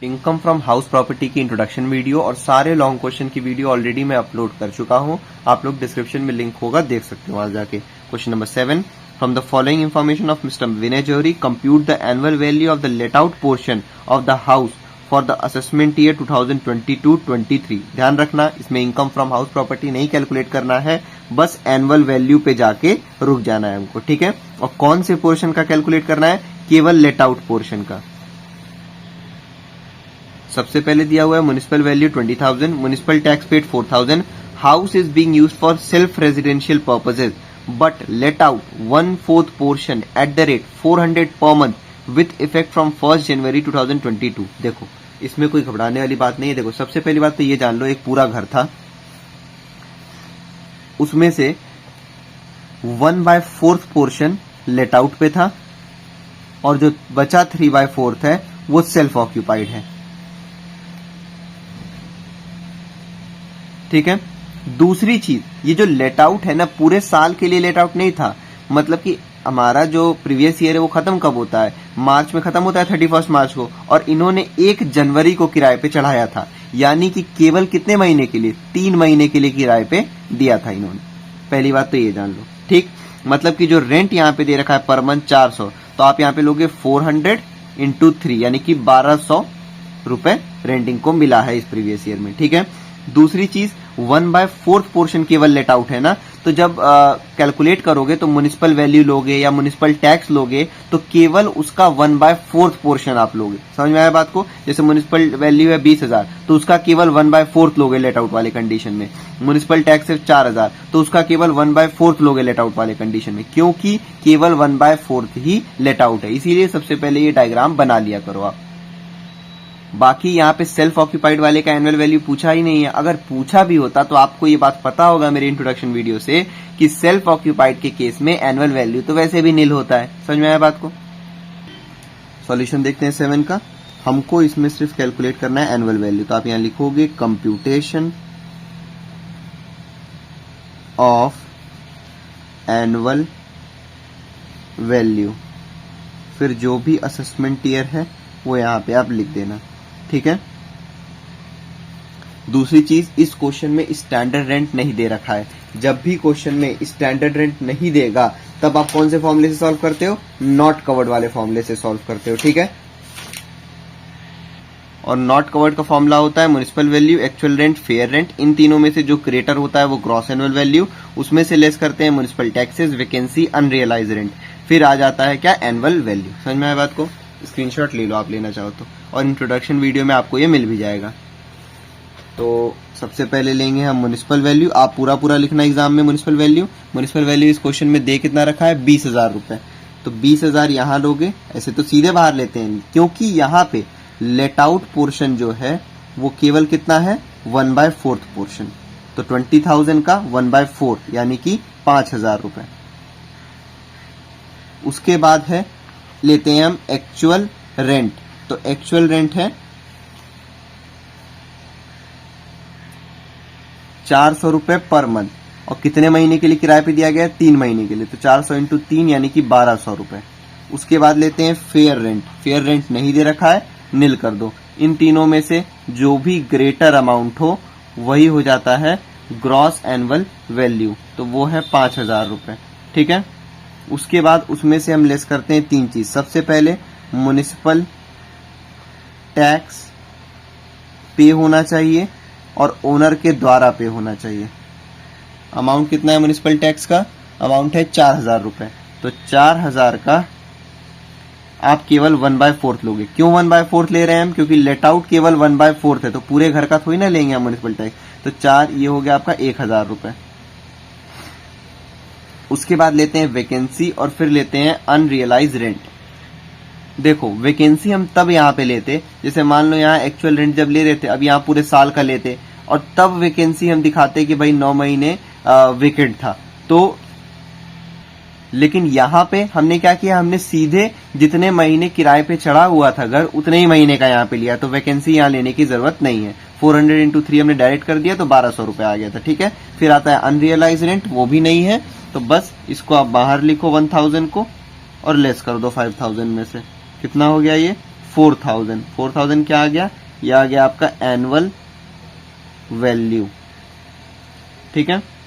Income from house property की introduction video और सारे लॉन्ग क्वेश्चन की वीडियो ऑलरेडी मैं अपलोड कर चुका हूं। आप लोग डिस्क्रिप्शन में लिंक होगा, देख सकते हो वहां जाके। Question number 7, from the following information of mister Vinay Johri compute the annual value of the let out portion of the house for the assessment year 2022-23। ध्यान रखना, इसमें इनकम फ्रॉम हाउस प्रॉपर्टी नहीं कैलकुलेट करना है, बस एनुअल वैल्यू पे जाके रुक जाना है हमको, ठीक है। और कौन से पोर्शन का कैलकुलेट करना है? केवल लेट आउट पोर्शन का। सबसे पहले दिया हुआ है municipal value 20,000, municipal tax paid 4,000, house is being used for self residential purposes but let out 1/4 portion at the rate 400 per month with effect from 1 जनवरी 2022। देखो, इसमें कोई घबराने वाली बात नहीं है। देखो, सबसे पहली बात तो ये जान लो, एक पूरा घर था, उसमें से 1/4 पोर्शन लेट आउट पे था और जो बचा 3/4 है वो सेल्फ ऑक्यूपाइड है, ठीक है। दूसरी चीज, ये जो लेट आउट है ना, पूरे साल के लिए लेट आउट नहीं था। मतलब कि हमारा जो प्रीवियस ईयर है वो खत्म कब होता है? मार्च में खत्म होता है, 31 मार्च को, और इन्होंने 1 जनवरी को किराए पे चढ़ाया था। यानी कि केवल कितने महीने के लिए? 3 महीने के लिए किराए पे दिया था इन्होंने। पहली बात तो ये जान लो, ठीक। मतलब कि जो रेंट यहाँ पे दे रखा है पर मंथ 400, तो आप यहाँ पे लोगे 400 × 3, यानी कि 1200 रुपए रेंटिंग को मिला है इस प्रीवियस ईयर में, ठीक है। दूसरी चीज, 1/4 पोर्शन केवल लेट आउट है ना, तो जब कैलकुलेट करोगे तो म्युनिसिपल वैल्यू लोगे या म्युनिसिपल टैक्स लोगे तो केवल उसका 1/4 पोर्शन आप लोगे। समझ में आया बात को? जैसे म्युनिसिपल वैल्यू है 20,000 तो उसका केवल 1/4 लोगे लेट आउट वाले कंडीशन में। म्युनिसिपल टैक्स है 4,000 तो उसका केवल 1/4 लोगे लेट आउट वाले कंडीशन में, क्योंकि केवल 1/4 ही लेट आउट है। इसीलिए सबसे पहले ये डायग्राम बना लिया करो आप। बाकी यहाँ पे सेल्फ ऑक्यूपाइड वाले का एनुअल वैल्यू पूछा ही नहीं है। अगर पूछा भी होता तो आपको ये बात पता होगा मेरे इंट्रोडक्शन वीडियो से कि सेल्फ ऑक्यूपाइड के केस में एनुअल वैल्यू तो वैसे भी नील होता है। समझ में आया बात को? सॉल्यूशन देखते हैं 7 का। हमको इसमें सिर्फ कैलकुलेट करना है एनुअल वैल्यू, तो आप यहाँ लिखोगे कंप्यूटेशन ऑफ एनुअल वैल्यू, फिर जो भी असेसमेंट ईयर है वो यहाँ पे आप लिख देना, ठीक है। दूसरी चीज, इस क्वेश्चन में स्टैंडर्ड रेंट नहीं दे रखा है। जब भी क्वेश्चन में स्टैंडर्ड रेंट नहीं देगा तब आप कौन से फॉर्मूले से सॉल्व करते हो? नॉट कवर्ड वाले फॉर्मूले से सॉल्व करते हो, ठीक है। और नॉट कवर्ड का फॉर्मूला होता है municipal value, actual rent, fair rent. इन तीनों में से जो ग्रेटर होता है वो ग्रॉस एनुअल वैल्यू, उसमें से लेस करते हैं municipal taxes, vacancy, unrealise rent, फिर आ जाता है क्या? Annual value. समझ में आया बात को? स्क्रीनशॉट ले लो आप लेना चाहो तो, और इंट्रोडक्शन वीडियो में आपको ये मिल भी जाएगा। तो सबसे पहले लेंगे हम म्युनिसिपल वैल्यू। आप पूरा पूरा लिखना एग्जाम में म्युनिसिपल वैल्यू। म्युनिसिपल वैल्यू इस क्वेश्चन में दे कितना रखा है? 20,000 रुपए। तो 20,000 यहाँ लोगे, ऐसे तो सीधे बाहर लेते हैं क्योंकि यहाँ पे लेट आउट पोर्शन जो है वो केवल कितना है? 1/4 पोर्शन। तो 20,000 का 1/4 यानी कि 5,000 रुपए। उसके बाद है लेते हैं हम एक्चुअल रेंट। तो एक्चुअल रेंट है 400 रुपए पर मंथ, और कितने महीने के लिए किराए पे दिया गया है? 3 महीने के लिए। तो 400 × 3 यानी कि 1200 रुपए। उसके बाद लेते हैं फेयर रेंट। फेयर रेंट नहीं दे रखा है, नील कर दो। इन तीनों में से जो भी ग्रेटर अमाउंट हो वही हो जाता है ग्रॉस एनुअल वैल्यू, तो वो है 5,000 रुपए, ठीक है। उसके बाद उसमें से हम लेस करते हैं 3 चीज। सबसे पहले म्युनिसिपल टैक्स पे होना चाहिए और ओनर के द्वारा पे होना चाहिए। अमाउंट कितना है म्युनिसिपल टैक्स का? अमाउंट है 4,000 रुपए। तो 4,000 का आप केवल 1/4 लोगे। क्यों 1/4 ले रहे हैं हम? क्योंकि लेट आउट केवल 1/4 है, तो पूरे घर का थोड़ी ना लेंगे हम म्युनिसिपल टैक्स। तो 4 ये हो गया आपका 1,000 रुपए। उसके बाद लेते हैं वैकेंसी और फिर लेते हैं अनरियलाइज रेंट। देखो, वैकेंसी हम तब यहाँ पे लेते, जैसे मान लो यहाँ एक्चुअल रेंट जब ले रहे थे, अब यहाँ पूरे साल का लेते और तब वैकेंसी हम दिखाते कि भाई 9 महीने वेकेंट था। तो लेकिन यहाँ पे हमने क्या किया? हमने सीधे जितने महीने किराए पे चढ़ा हुआ था घर उतने ही महीने का यहाँ पे लिया, तो वैकेंसी यहाँ लेने की जरूरत नहीं है। 400 × 3 हमने डायरेक्ट कर दिया तो 1200 रुपए आ गया था, ठीक है। फिर आता है अनरियलाइज रेंट, वो भी नहीं है, तो बस इसको आप बाहर लिखो 1000 को और लेस कर दो 5000 में से। कितना हो गया ये? 4000। 4000 क्या आ गया, यह आ गया आपका एनुअल वैल्यू। ठीक है।